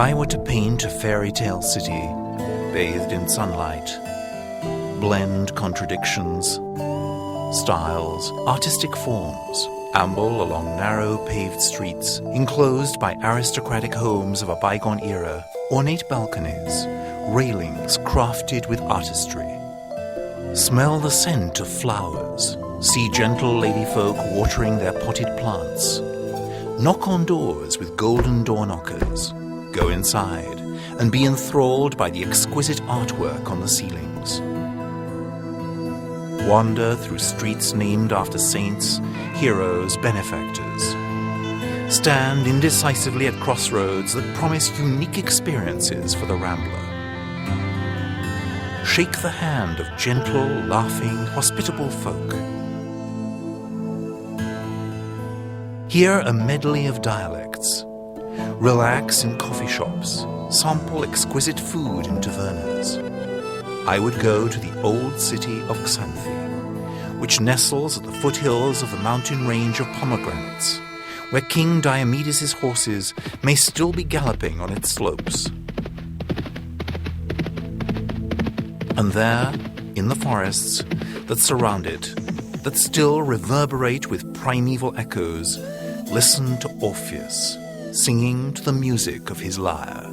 I were to paint a fairy tale city, bathed in sunlight, blend contradictions, styles, artistic forms, amble along narrow paved streets, enclosed by aristocratic homes of a bygone era, ornate balconies, railings crafted with artistry. Smell the scent of flowers, see gentle ladyfolk watering their potted plants. Knock on doors with golden door knockers. Go inside and be enthralled by the exquisite artwork on the ceilings. Wander through streets named after saints, heroes, benefactors. Stand indecisively at crossroads that promise unique experiences for the rambler. Shake the hand of gentle, laughing, hospitable folk. Hear a medley of dialects. Relax in coffee shops. Sample exquisite food in tavernas. I would go to the old city of Xanthi, which nestles at the foothills of the mountain range of pomegranates, where King Diomedes' horses may still be galloping on its slopes. And there, in the forests that surround it, that still reverberate with primeval echoes, listen to Orpheus, singing to the music of his lyre.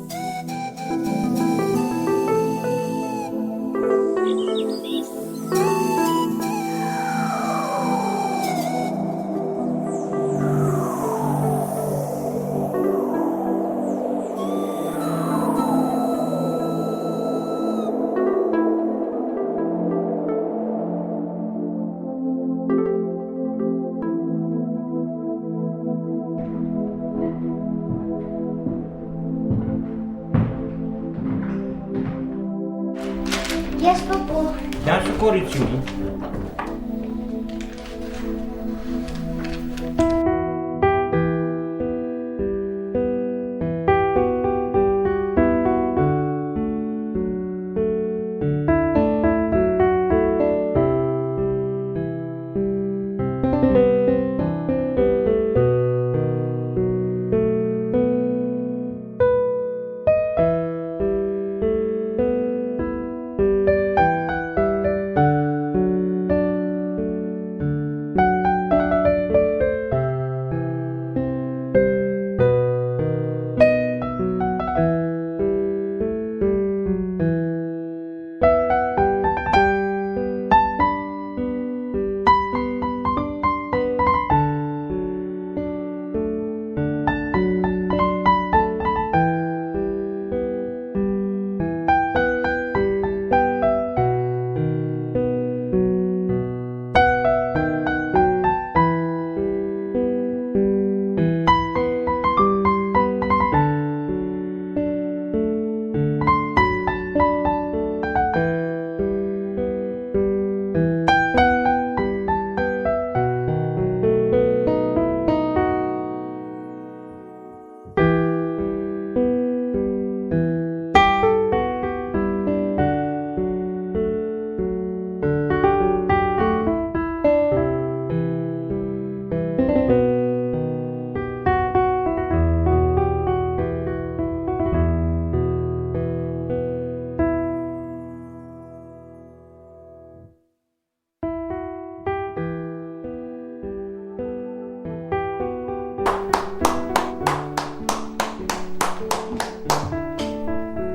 Γεια σου, παππού. Γεια σου, κορίτσι μου.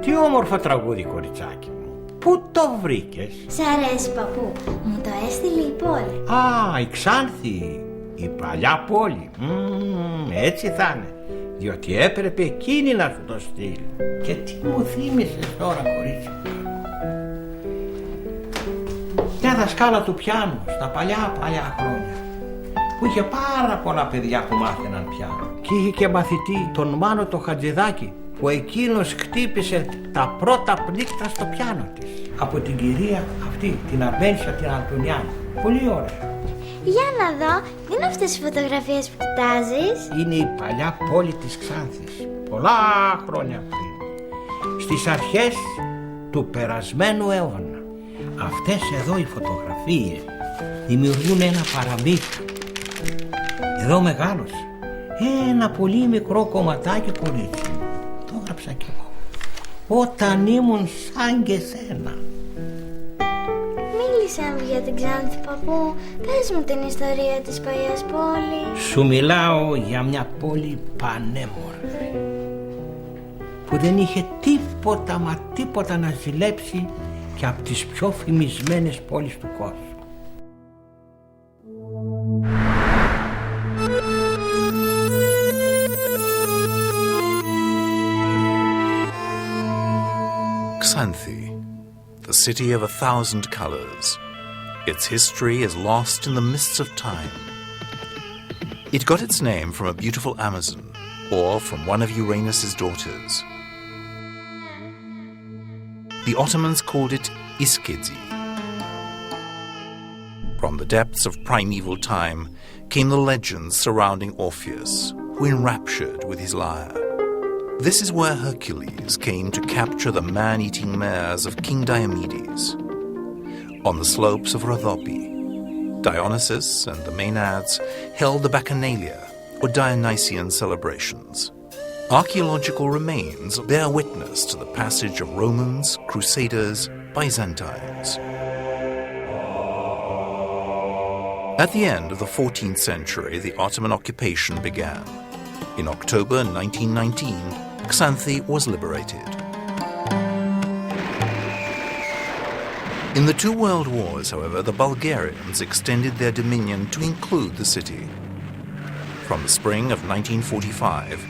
Τι όμορφο τραγούδι, κοριτσάκι μου. Πού το βρήκες? Σ' αρέσει, παππού? Μου το έστειλε η πόλη. Α, η Xanthi, η παλιά πόλη. Έτσι θα είναι. Διότι έπρεπε εκείνη να σου το στείλει. Και τι μου θύμισες τώρα, κορίτσι μου? Μια δασκάλα του πιάνου στα παλιά χρόνια, που είχε πάρα πολλά παιδιά που μάθαιναν πιάνο. Και είχε και μαθητή τον Μάνο το Χατζηδάκη, που εκείνος χτύπησε τα πρώτα πλήκτρα στο πιάνο της από την κυρία αυτή, την Αρμένισσα την Αντωνιάννη. Πολύ ωραία. Για να δω, τι είναι αυτές οι φωτογραφίες που κοιτάζεις? Είναι η παλιά πόλη της Xanthis, πολλά χρόνια πριν, στις αρχές του περασμένου αιώνα. Αυτές εδώ οι φωτογραφίες δημιουργούν ένα παραμύθι. Εδώ μεγάλωσε ένα πολύ μικρό κομματάκι, κορίτσι. Το έγραψα και όταν ήμουν σαν και σένα. Μίλησέ μου για την Ξάνθη, παππού. Πες μου την ιστορία της παλιάς πόλης. Σου μιλάω για μια πόλη πανέμορφη, που δεν είχε τίποτα μα τίποτα να ζηλέψει και από τις πιο φημισμένες πόλεις του κόσμου. Xanthi, the city of 1,000 colors. Its history is lost in the mists of time. It got its name from a beautiful Amazon, or from one of Uranus's daughters. The Ottomans called it İskeci. From the depths of primeval time came the legends surrounding Orpheus, who enraptured with his lyre. This is where Hercules came to capture the man-eating mares of King Diomedes. On the slopes of Rhodope, Dionysus and the Maenads held the Bacchanalia, or Dionysian celebrations. Archaeological remains bear witness to the passage of Romans, Crusaders, Byzantines. At the end of the 14th century, the Ottoman occupation began. In October 1919, Xanthi was liberated. In the two world wars, however, the Bulgarians extended their dominion to include the city. From the spring of 1945,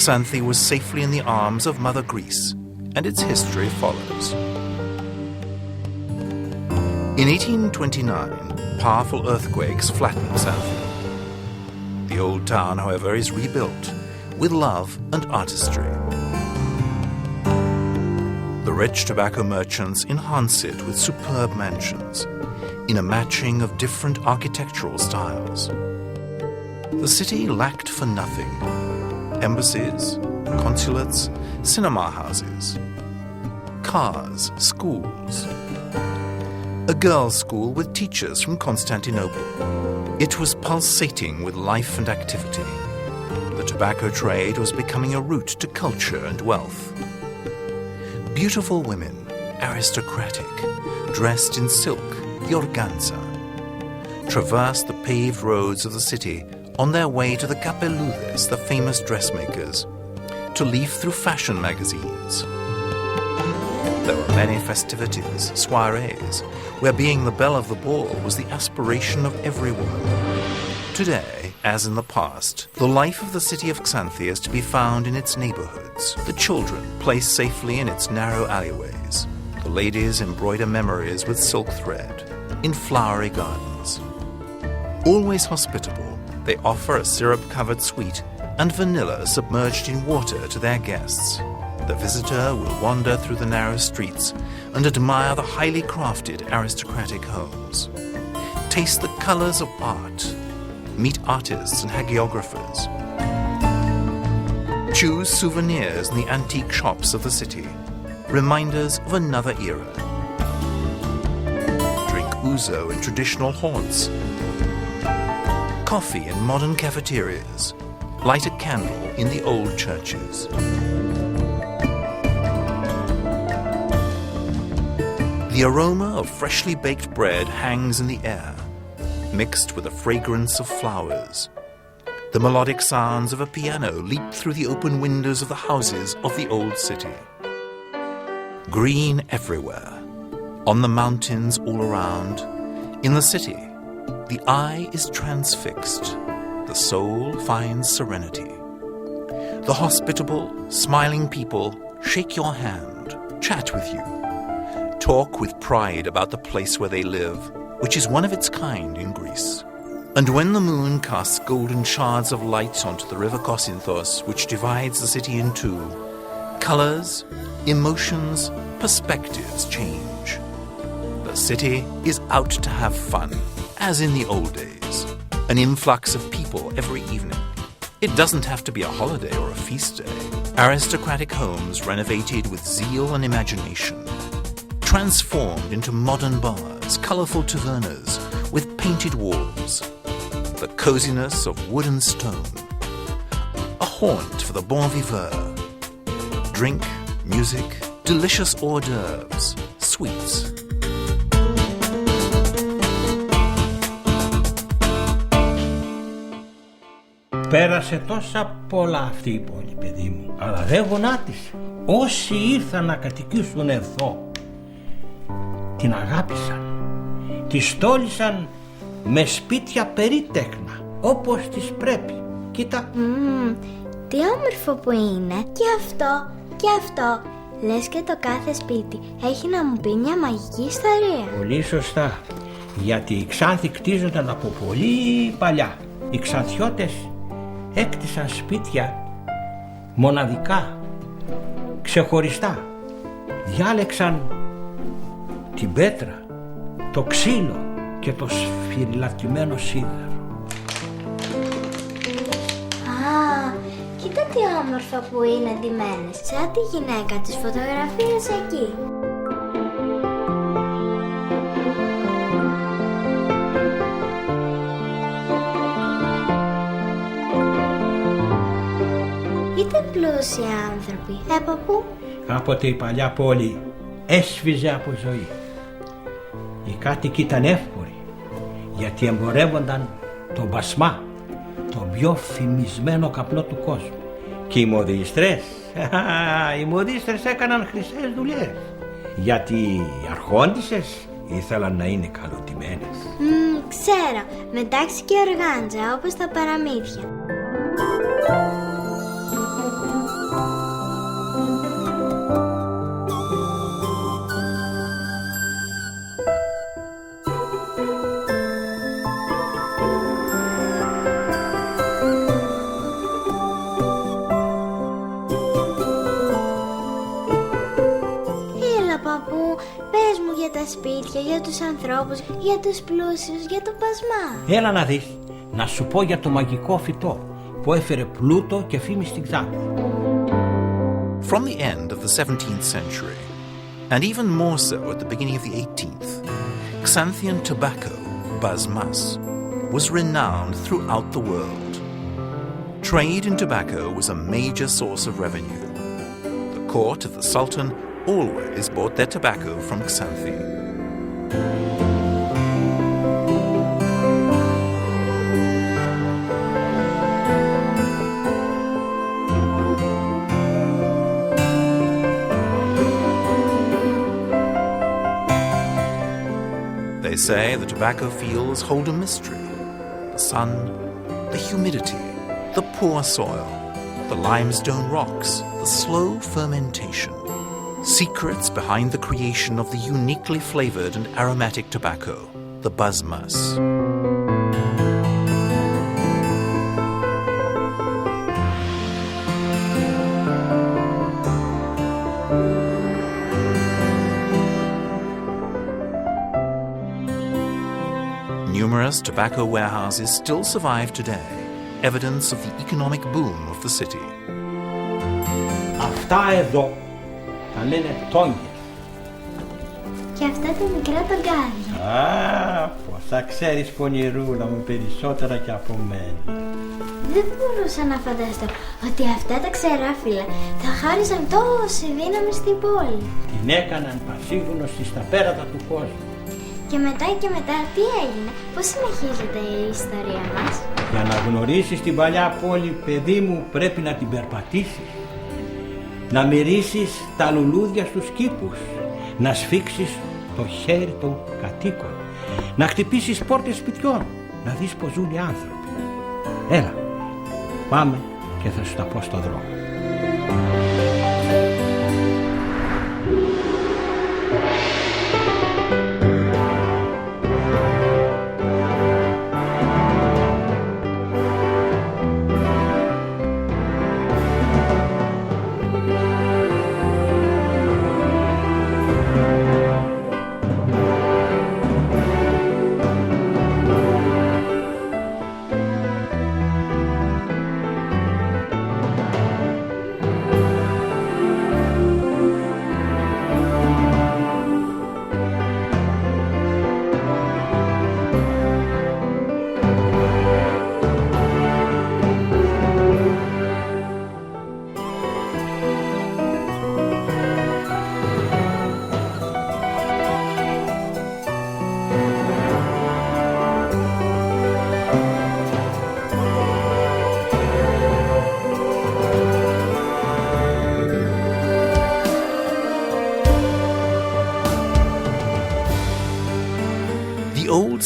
Xanthi was safely in the arms of Mother Greece, and its history follows. In 1829, powerful earthquakes flattened Xanthi. The old town, however, is rebuilt with love and artistry. The rich tobacco merchants enhance it with superb mansions, in a matching of different architectural styles. The city lacked for nothing: embassies, consulates, cinema houses, cars, schools. A girls' school with teachers from Constantinople. It was pulsating with life and activity. The tobacco trade was becoming a route to culture and wealth. Beautiful women, aristocratic, dressed in silk, the organza, traversed the paved roads of the city on their way to the Capeludes, the famous dressmakers, to leaf through fashion magazines. There were many festivities, soirees, where being the belle of the ball was the aspiration of every woman. Today, as in the past, the life of the city of Xanthi is to be found in its neighborhoods. The children play safely in its narrow alleyways. The ladies embroider memories with silk thread in flowery gardens. Always hospitable, they offer a syrup-covered sweet and vanilla submerged in water to their guests. The visitor will wander through the narrow streets and admire the highly crafted aristocratic homes. Taste the colors of art. Meet artists and hagiographers. Choose souvenirs in the antique shops of the city, reminders of another era. Drink ouzo in traditional haunts. Coffee in modern cafeterias. Light a candle in the old churches. The aroma of freshly baked bread hangs in the air, mixed with the fragrance of flowers. The melodic sounds of a piano leap through the open windows of the houses of the old city. Green everywhere, on the mountains all around. In the city, the eye is transfixed, the soul finds serenity. The hospitable, smiling people shake your hand, chat with you, talk with pride about the place where they live, which is one of its kind in Greece. And when the moon casts golden shards of light onto the river Kosinthos, which divides the city in two, colors, emotions, perspectives change. The city is out to have fun, as in the old days. An influx of people every evening. It doesn't have to be a holiday or a feast day. Aristocratic homes renovated with zeal and imagination. Transformed into modern bars, colourful tavernas with painted walls. The coziness of wood and stone. A haunt for the bon viveur. Drink, music, delicious hors d'oeuvres, sweets. Πέρασε τόσα πολλά αυτή η πόλη, παιδί μου, αλλά δεν γονάτισε. Όσοι ήρθαν να κατοικήσουν εδώ την αγάπησαν, τη στόλισαν με σπίτια περίτεχνα, όπως της πρέπει. Κοίτα. Τι όμορφο που είναι. Και αυτό, και αυτό. Λες και το κάθε σπίτι έχει να μου πει μια μαγική ιστορία. Πολύ σωστά. Γιατί οι Ξάνθοι κτίζονταν από πολύ παλιά. Οι Ξανθιώτες έκτισαν σπίτια μοναδικά, ξεχωριστά. Διάλεξαν την πέτρα, το ξύλο και το σφυριλατημένο σίδερο. Κοίτα τι όμορφα που είναι ντυμένες, σαν τη γυναίκα της φωτογραφίας εκεί. Ήταν πλούσιοι άνθρωποι, παππού. Κάποτε η παλιά πόλη έσφιζε από ζωή. Οι κάτοικοι ήταν εύποροι, γιατί εμπορεύονταν τον μπασμά, τον πιο φημισμένο καπνό του κόσμου. Και οι μοδίστρες έκαναν χρυσές δουλειές, γιατί οι αρχόντισσες ήθελαν να είναι καλοτημένες. Ξέρω, με τάξη και οργάντζα, όπως τα παραμύθια. Πες μου για τα σπίτια, για τους ανθρώπους, για τους πλούσιους, για τον πασμά. Έλα να δεις, να σου πω για το μαγικό φυτό που έφερε πλούτο και φήμη στην Ξάνθη. From the end of the 17th century, and even more so at the beginning of the 18th, Xanthian tobacco, basmas, was renowned throughout the world. Trade in tobacco was a major source of revenue. The court of the Sultan always bought their tobacco from Xanthi. They say the tobacco fields hold a mystery. The sun, the humidity, the poor soil, the limestone rocks, the slow fermentation. Secrets behind the creation of the uniquely flavored and aromatic tobacco, the basmas. Numerous tobacco warehouses still survive today, evidence of the economic boom of the city. Αυτά εδώ τα λένε τόγγες. Και αυτά τα μικρά τογκάρια. Πως θα ξέρεις, πονηρούλα μου, περισσότερα και από μένα. Δεν μπορούσα να φανταστώ ότι αυτά τα ξεράφυλλα θα χάριζαν τόση δύναμη στην πόλη. Την έκαναν πασίγνωστη στα πέρατα του κόσμου. Και μετά τι έγινε, πώς συνεχίζεται η ιστορία μας? Για να γνωρίσεις την παλιά πόλη, παιδί μου, πρέπει να την περπατήσεις. Να μυρίσεις τα λουλούδια στους κήπους, να σφίξεις το χέρι των κατοίκων, να χτυπήσεις πόρτες σπιτιών, να δεις πως ζουν οι άνθρωποι. Έλα, πάμε και θα σου τα πω στο δρόμο.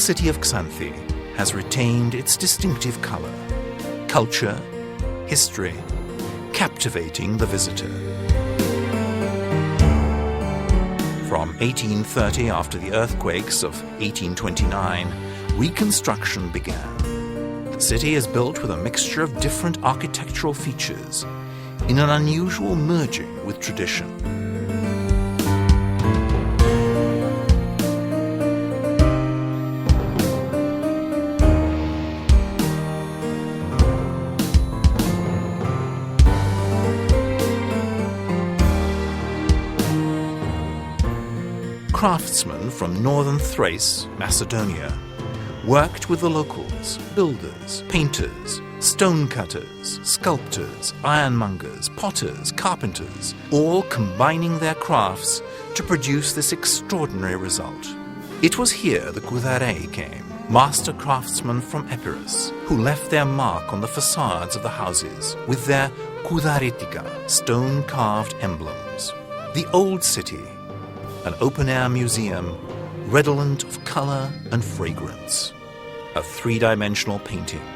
city of Xanthi has retained its distinctive color, culture, history, captivating the visitor. From 1830, after the earthquakes of 1829, reconstruction began. The city is built with a mixture of different architectural features in an unusual merging with tradition. Craftsmen from northern Thrace, Macedonia, worked with the locals, builders, painters, stone cutters, sculptors, ironmongers, potters, carpenters, all combining their crafts to produce this extraordinary result. It was here the Koudarei came, master craftsmen from Epirus, who left their mark on the facades of the houses with their Koudaritika, stone-carved emblems. The old city, an open-air museum, redolent of color and fragrance. A three-dimensional painting.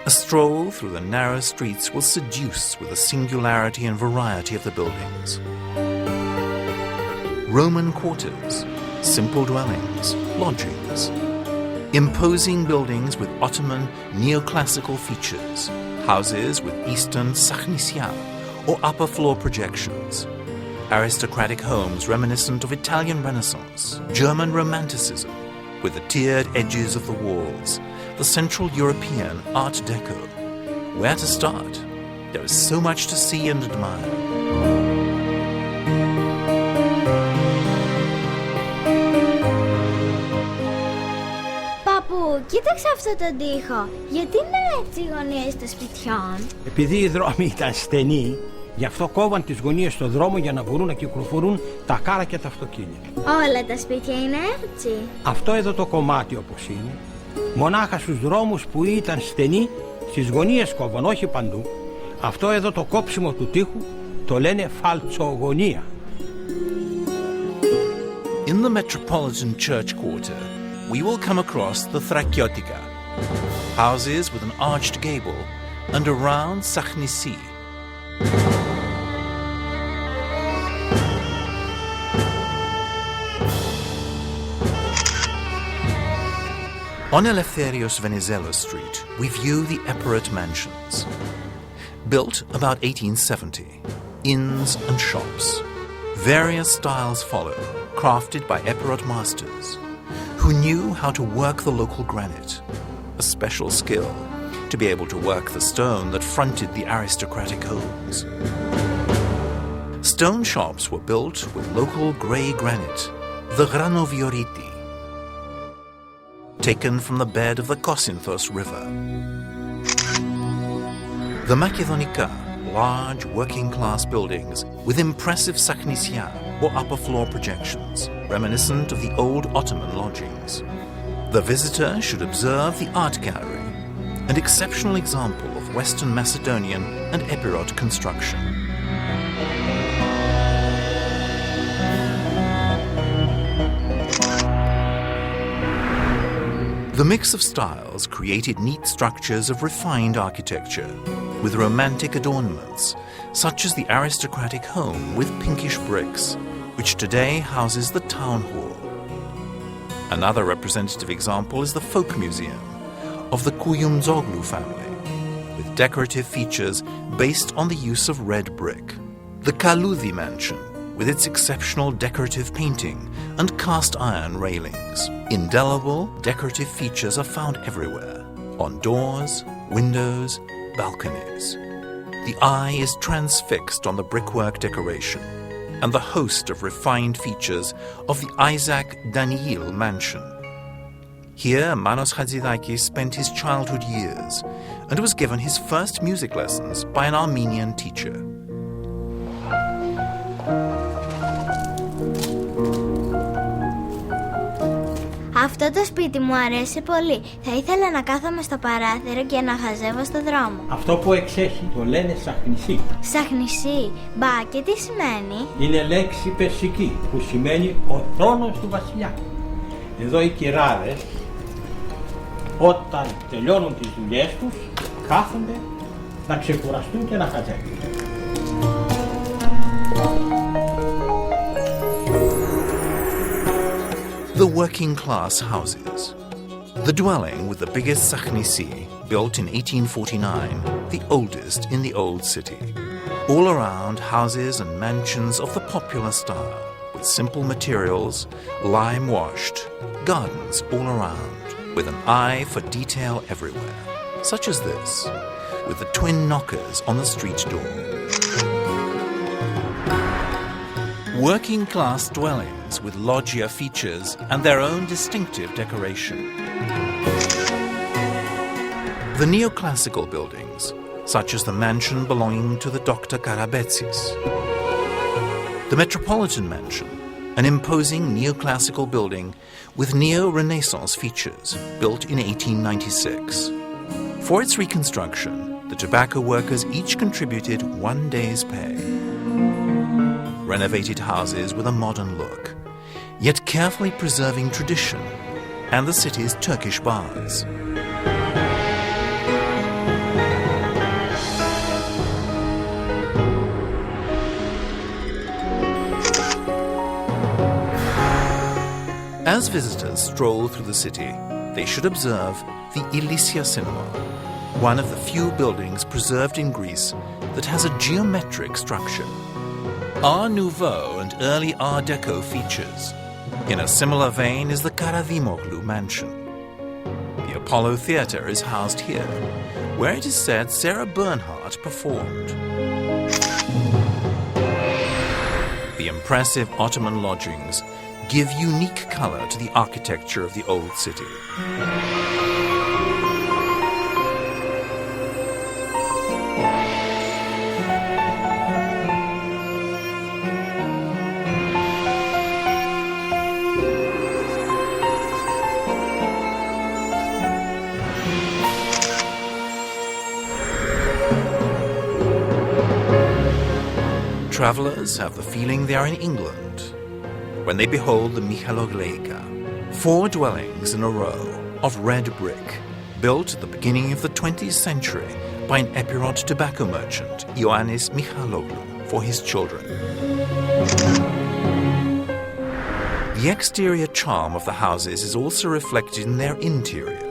A stroll through the narrow streets will seduce with the singularity and variety of the buildings. Roman quarters, simple dwellings, lodgings. Imposing buildings with Ottoman neoclassical features, houses with Eastern sakhnisia or upper floor projections. Aristocratic homes reminiscent of Italian Renaissance, German Romanticism, with the tiered edges of the walls, the Central European Art Deco. Where to start? There is so much to see and admire. Παππού, κοίταξε αυτό το τοίχο. Γιατί είναι έτσι οι γωνίες των σπιτιών? Επειδή οι δρόμοι ήταν στενοί, γι' αυτό κόβαν τις γωνίες στο δρόμο για να μπορούν να κυκλοφορούν τα κάρα και τα αυτοκίνητα. Όλα τα σπίτια είναι έτσι. Αυτό εδώ το κομμάτι όπως είναι, μονάχα στους δρόμους που ήταν στενοί, στις γωνίες κόβαν, όχι παντού. Αυτό εδώ το κόψιμο του τοίχου το λένε φαλτσογωνία. In the Metropolitan Church quarter, we will come across the Thrakiotika, houses with an arched gable and a round sakhnisi. On Eleftherios Venizelos Street, we view the Epirot mansions. Built about 1870, inns and shops. Various styles follow, crafted by Epirot masters, who knew how to work the local granite, a special skill to be able to work the stone that fronted the aristocratic homes. Stone shops were built with local grey granite, the granovioriti, taken from the bed of the Kosinthos River. The Makedonika, large working-class buildings with impressive sakhnisia or upper-floor projections, reminiscent of the old Ottoman lodgings. The visitor should observe the art gallery, an exceptional example of Western Macedonian and Epirot construction. The mix of styles created neat structures of refined architecture, with romantic adornments, such as the aristocratic home with pinkish bricks, which today houses the town hall. Another representative example is the folk museum of the Kuyumzoglu family, with decorative features based on the use of red brick. The Kaloudi mansion, with its exceptional decorative painting and cast iron railings. Indelible decorative features are found everywhere, on doors, windows, balconies. The eye is transfixed on the brickwork decoration and the host of refined features of the Isaac Daniil mansion. Here, Manos Hadzidakis spent his childhood years and was given his first music lessons by an Armenian teacher. Αυτό το σπίτι μου αρέσει πολύ. Θα ήθελα να κάθομαι στο παράθυρο και να χαζεύω στο δρόμο. Αυτό που εξέχει το λένε σαχνισί. Σαχνισί. Μπα, και τι σημαίνει? Είναι λέξη περσική που σημαίνει ο θρόνος του βασιλιά. Εδώ οι κυράδες, όταν τελειώνουν τις δουλειές τους, κάθονται να ξεκουραστούν και να χαζεύουν. The working class houses. The dwelling with the biggest Xanthi, built in 1849, the oldest in the old city. All around, houses and mansions of the popular style, with simple materials, lime-washed, gardens all around, with an eye for detail everywhere, such as this, with the twin knockers on the street door. Working-class dwellings with loggia features and their own distinctive decoration. The neoclassical buildings, such as the mansion belonging to the Dr. Karabetsis. The Metropolitan Mansion, an imposing neoclassical building with neo-Renaissance features, built in 1896. For its reconstruction, the tobacco workers each contributed 1 day's pay. Renovated houses with a modern look, yet carefully preserving tradition and the city's Turkish baths. As visitors stroll through the city, they should observe the Elysia Cinema, one of the few buildings preserved in Greece that has a geometric structure. Art Nouveau and early Art Deco features. In a similar vein is the Karadimoglu mansion. The Apollo Theatre is housed here, where it is said Sarah Bernhardt performed. The impressive Ottoman lodgings give unique colour to the architecture of the old city. Travellers have the feeling they are in England when they behold the Michalogleika, 4 dwellings in a row of red brick, built at the beginning of the 20th century by an Epirot tobacco merchant, Ioannis Michaloglu, for his children. The exterior charm of the houses is also reflected in their interior.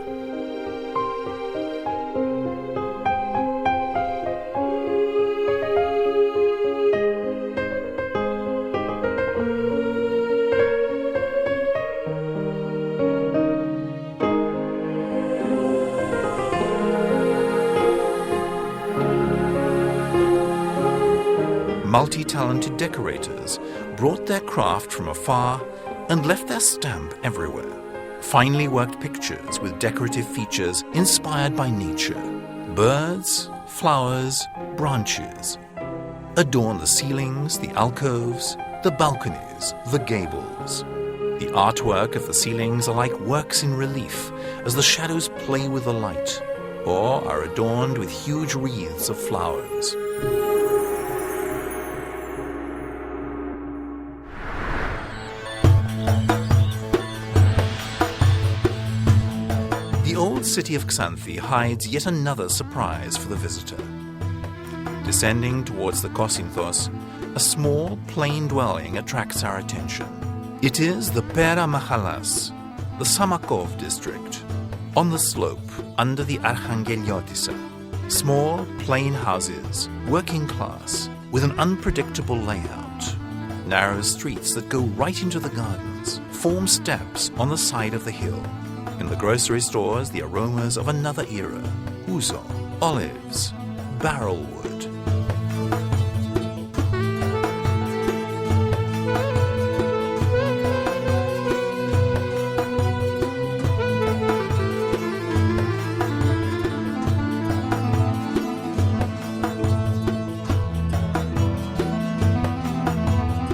Multi-talented decorators brought their craft from afar and left their stamp everywhere. Finely worked pictures with decorative features inspired by nature. Birds, flowers, branches adorn the ceilings, the alcoves, the balconies, the gables. The artwork of the ceilings are like works in relief as the shadows play with the light, or are adorned with huge wreaths of flowers. The old city of Xanthi hides yet another surprise for the visitor. Descending towards the Kosinthos, a small, plain dwelling attracts our attention. It is the Pera Mahalas, the Samakov district, on the slope under the Archangeliotis. Small, plain houses, working class, with an unpredictable layout. Narrow streets that go right into the gardens form steps on the side of the hill. In the grocery stores, the aromas of another era: ouzo, olives, barrel wood.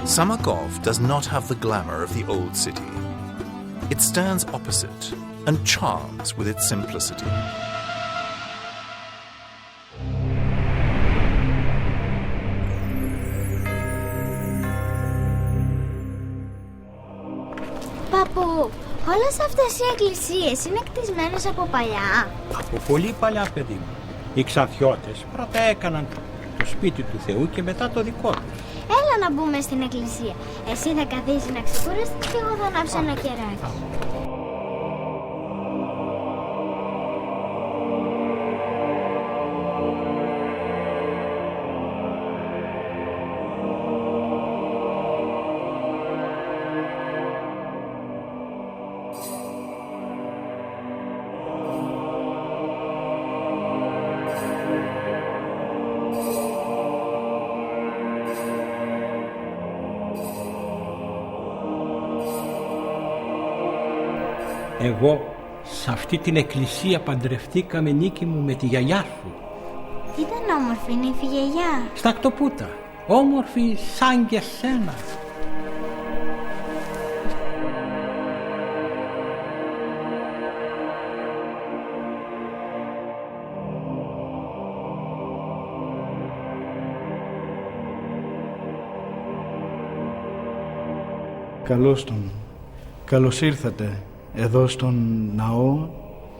Samakov does not have the glamour of the old city. It stands opposite and charms with its simplicity. Παππού, όλα Όλες αυτές οι εκκλησίες είναι κτισμένες από παλιά. Από πολύ παλιά, παιδί μου. Οι Ξανθιώτες πρώτα έκαναν το σπίτι του Θεού και μετά το δικό του. Έλα να μπούμε στην εκκλησία. Εσύ θα καθίσεις να ξεκουραστείς και εγώ θα ανάψω ένα κεράκι. Εγώ σε αυτή την εκκλησία παντρευτήκαμε, Νίκη μου, με τη γιαγιά σου. Ήταν όμορφη νύφη γιαγιά. Στακτοπούτα, όμορφη σαν και σένα. Καλώς ήρθατε εδώ στον ναό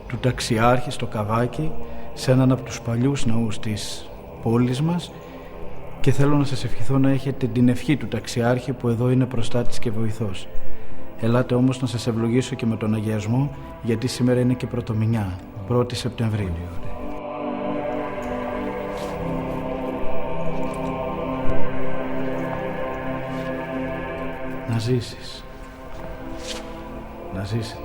του Ταξιάρχη στο Καβάκι, σε έναν από τους παλιούς ναούς της πόλης μας, και θέλω να σας ευχηθώ να έχετε την ευχή του Ταξιάρχη που εδώ είναι προστάτης και βοηθός. Ελάτε όμως να σας ευλογήσω και με τον αγιασμό, γιατί σήμερα είναι και πρωτομηνιά, 1η Σεπτεμβρίου. Να ζήσεις. Να ζήσετε.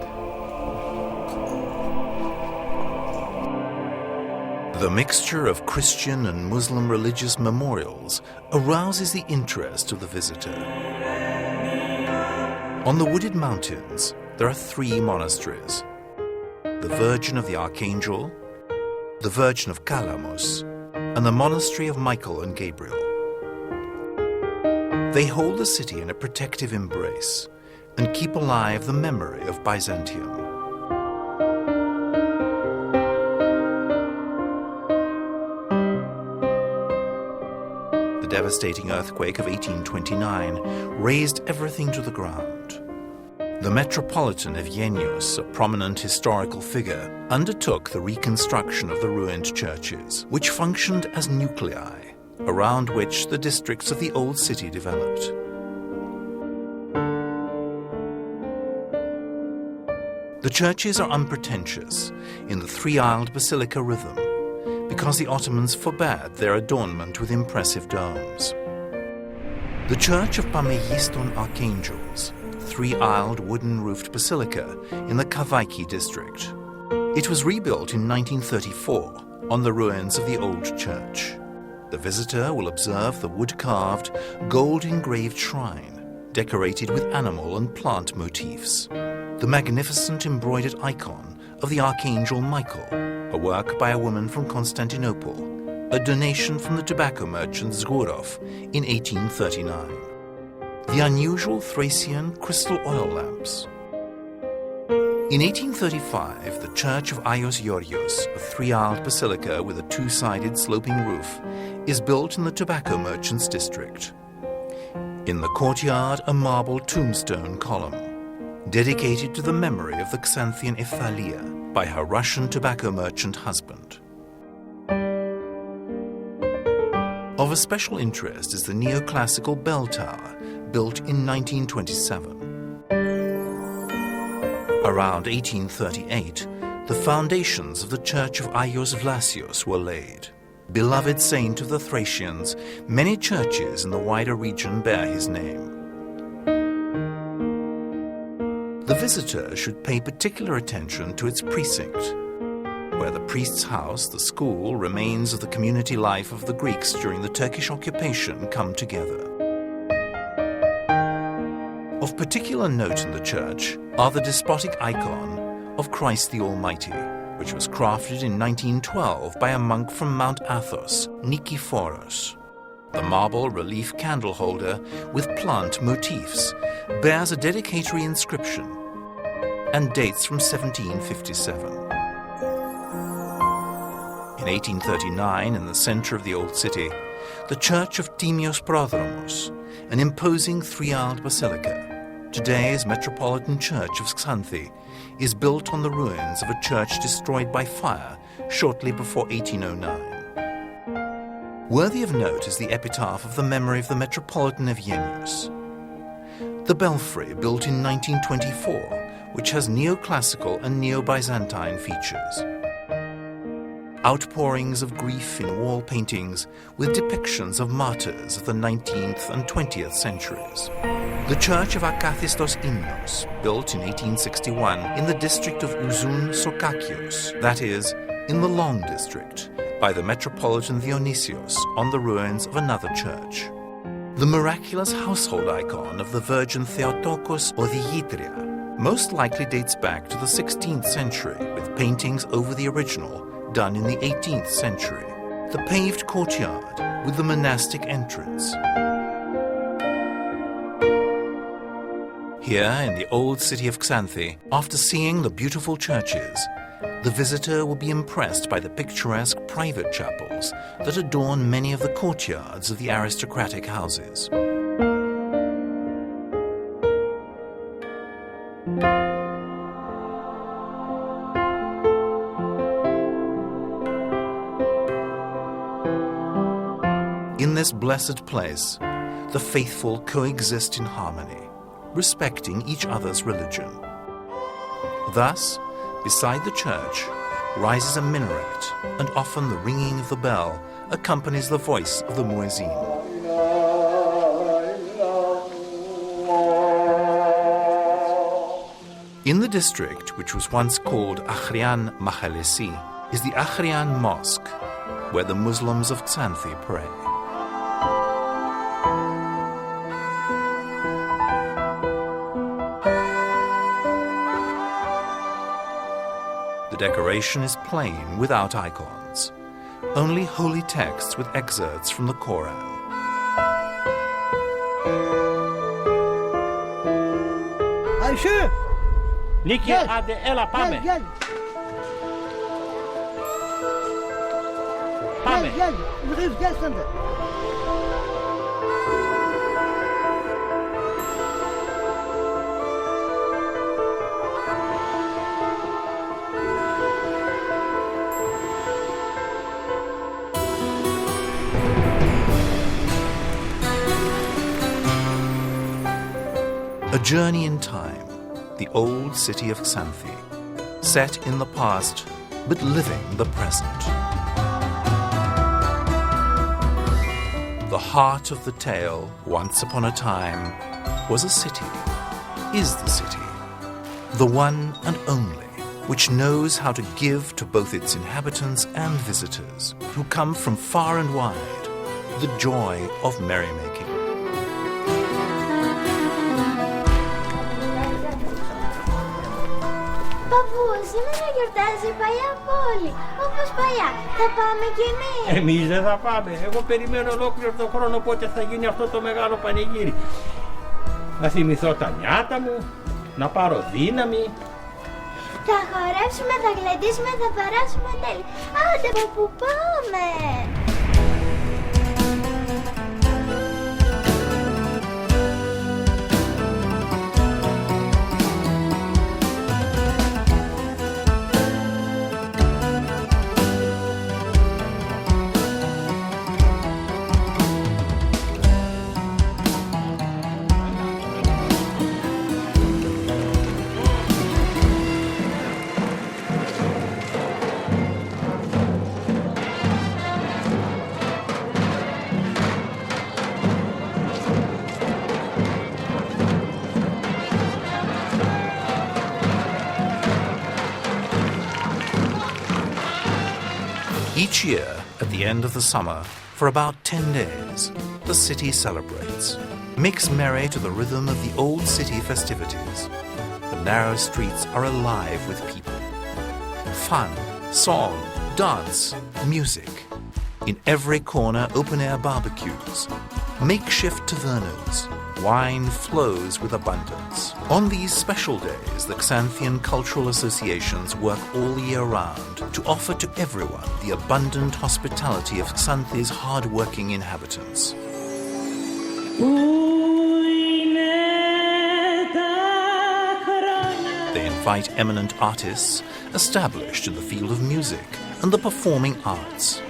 The mixture of Christian and Muslim religious memorials arouses the interest of the visitor. On the wooded mountains, there are 3 monasteries: the Virgin of the Archangel, the Virgin of Kalamos, and the Monastery of Michael and Gabriel. They hold the city in a protective embrace and keep alive the memory of Byzantium. The devastating earthquake of 1829 razed everything to the ground. The Metropolitan Evgenius, a prominent historical figure, undertook the reconstruction of the ruined churches, which functioned as nuclei, around which the districts of the old city developed. The churches are unpretentious in the 3-aisled basilica rhythm because the Ottomans forbade their adornment with impressive domes. The Church of Pamegiston Archangels, 3-aisled wooden-roofed basilica in the Kavaiki district. It was rebuilt in 1934 on the ruins of the old church. The visitor will observe the wood-carved, gold-engraved shrine, decorated with animal and plant motifs. The magnificent embroidered icon of the Archangel Michael, a work by a woman from Constantinople, a donation from the tobacco merchant Zgurov in 1839. The unusual Thracian crystal oil lamps. In 1835, the Church of Aios Georgios, a 3-aisled basilica with a 2-sided sloping roof, is built in the tobacco merchants' district. In the courtyard, a marble tombstone column, dedicated to the memory of the Xanthian Ephthalia by her Russian tobacco merchant husband. Of a special interest is the neoclassical bell tower, built in 1927. Around 1838, the foundations of the Church of Aios Vlasios were laid. Beloved saint of the Thracians, many churches in the wider region bear his name. The visitor should pay particular attention to its precinct, where the priest's house, the school, remains of the community life of the Greeks during the Turkish occupation come together. Of particular note in the church are the despotic icon of Christ the Almighty, which was crafted in 1912 by a monk from Mount Athos, Nikephoros. The marble relief candle holder with plant motifs bears a dedicatory inscription and dates from 1757. In 1839, in the center of the old city, the church of Timios Prodromos, an imposing 3-aisled basilica, Today's Metropolitan Church of Xanthi is built on the ruins of a church destroyed by fire shortly before 1809. Worthy of note is the epitaph of the memory of the Metropolitan of Yenius. The belfry, built in 1924, which has neoclassical and neo-Byzantine features. Outpourings of grief in wall paintings with depictions of martyrs of the 19th and 20th centuries. The Church of Akathistos Ymnos, built in 1861 in the district of Uzun Sokakios, that is, in the Long District, by the Metropolitan Dionysios on the ruins of another church. The miraculous household icon of the Virgin Theotokos Odiitria most likely dates back to the 16th century, with paintings over the original done in the 18th century. The paved courtyard with the monastic entrance. Here in the old city of Xanthi, after seeing the beautiful churches, the visitor will be impressed by the picturesque private chapels that adorn many of the courtyards of the aristocratic houses. In this blessed place, the faithful coexist in harmony, respecting each other's religion. Thus, beside the church rises a minaret, and often the ringing of the bell accompanies the voice of the muezzin. In the district, which was once called Pera Mahalas, is the Pera Mosque, where the Muslims of Xanthi pray. The decoration is plain, without icons, only holy texts with excerpts from the Koran. Ayşe! Niki, hadi ela πάμε. Gel. Πάμε. Gel. Rıf gel sen de. A journey in time, the old city of Xanthi, set in the past but living the present. The heart of the tale, once upon a time, was a city, is the city, the one and only, which knows how to give to both its inhabitants and visitors, who come from far and wide, the joy of merrymaking. Παππού, σήμερα γιορτάζει η παλιά πόλη. Όπως παλιά. Θα πάμε κι εμείς. Εμείς δεν θα πάμε. Εγώ περιμένω ολόκληρο τον χρόνο πότε θα γίνει αυτό το μεγάλο πανηγύρι. Να θυμηθώ τα νιάτα μου, να πάρω δύναμη. Θα χορέψουμε, θα γλεντήσουμε, θα περάσουμε τέλεια. Άντε παππού, πάμε. Each year, at the end of the summer, for about 10 days, the city celebrates, makes merry to the rhythm of the old city festivities. The narrow streets are alive with people. Fun, song, dance, music. In every corner, open-air barbecues, makeshift tavernas. Wine flows with abundance. On these special days, the Xanthian cultural associations work all year round to offer to everyone the abundant hospitality of Xanthi's hard-working inhabitants. Uineta They invite eminent artists established in the field of music and the performing arts.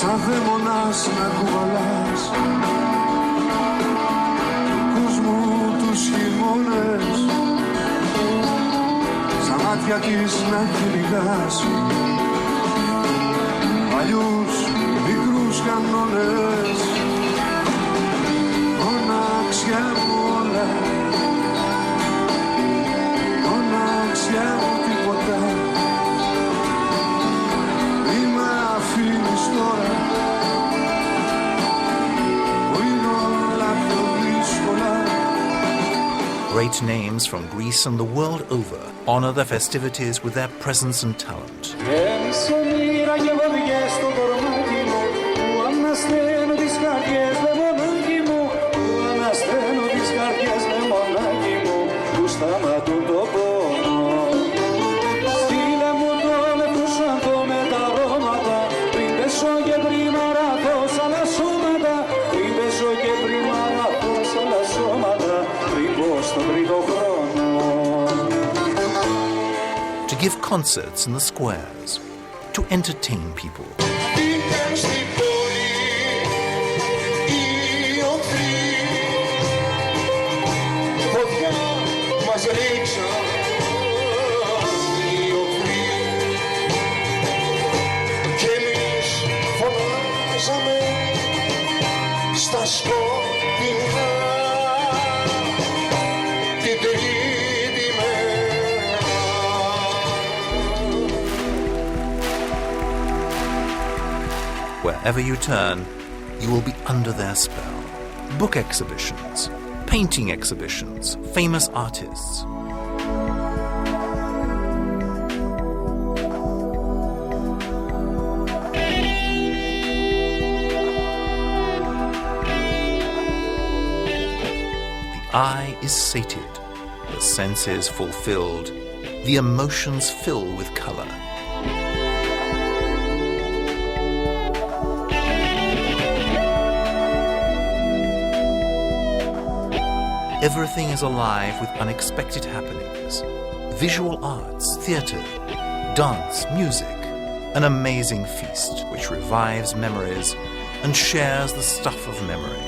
Σαν δαίμονας να κουβαλάς του κόσμου τους χειμώνες, στα μάτια της να κυνηγάς παλιούς μικρούς κανόνες. Μοναξιά μου όλα, μοναξιά μου τίποτα. Μη μ' αφήνεις τώρα που είναι όλα πιο δύσκολα. Great names from Greece and the world over honor their festivities with their presence and talent. To give concerts in the squares, to entertain people. Wherever you turn, you will be under their spell. Book exhibitions, painting exhibitions, famous artists. The eye is sated, the senses fulfilled, the emotions fill with color. Everything is alive with unexpected happenings. Visual arts, theatre, dance, music. An amazing feast which revives memories and shares the stuff of memory.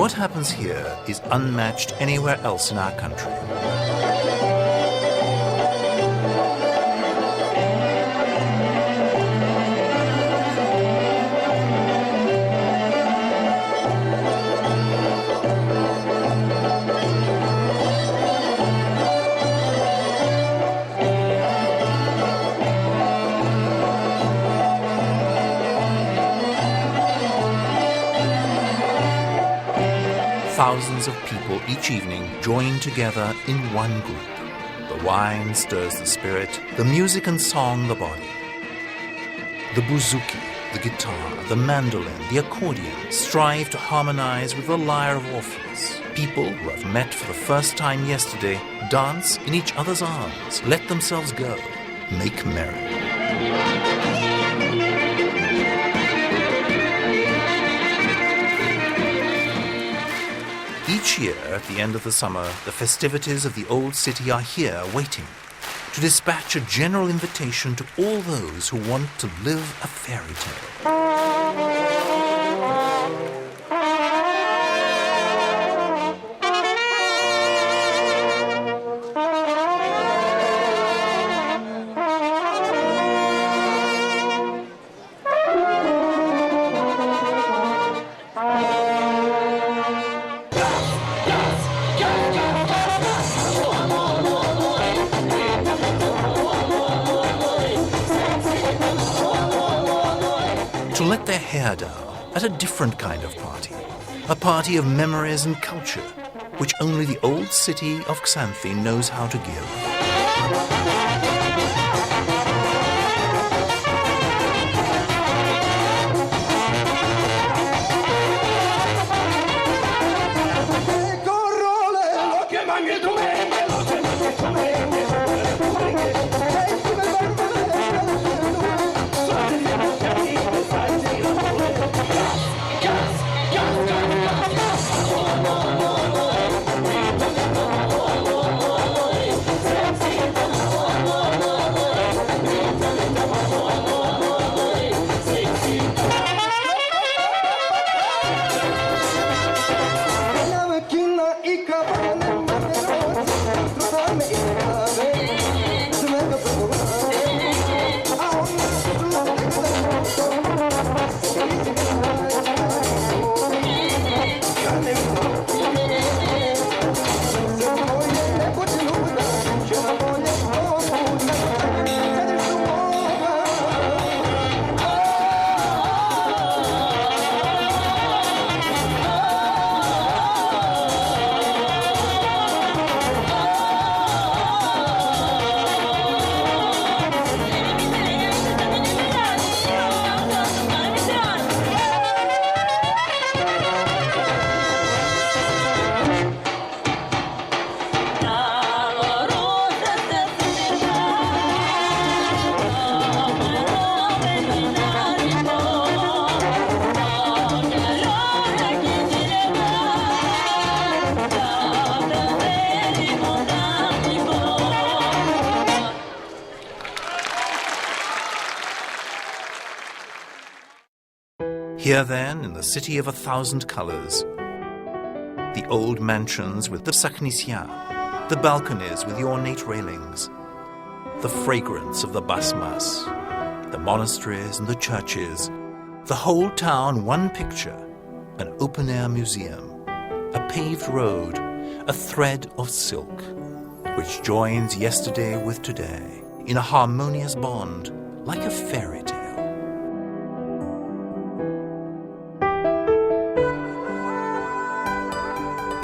What happens here is unmatched anywhere else in our country. Thousands of people each evening join together in one group. The wine stirs the spirit, the music and song the body. The bouzouki, the guitar, the mandolin, the accordion strive to harmonize with the lyre of Orpheus. People who have met for the first time yesterday dance in each other's arms, let themselves go, make merry. Each year, at the end of the summer, the festivities of the old city are here waiting to dispatch a general invitation to all those who want to live a fairy tale. To let their hair down at a different kind of party, a party of memories and culture, which only the old city of Xanthi knows how to give. Here then, in the city of 1,000 colours, the old mansions with the saknisia, the balconies with the ornate railings, the fragrance of the basmas, the monasteries and the churches, the whole town one picture, an open-air museum, a paved road, a thread of silk, which joins yesterday with today in a harmonious bond like a fairy tale.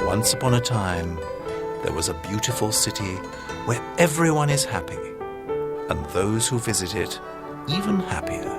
Once upon a time, there was a beautiful city where everyone is happy, and those who visit it even happier.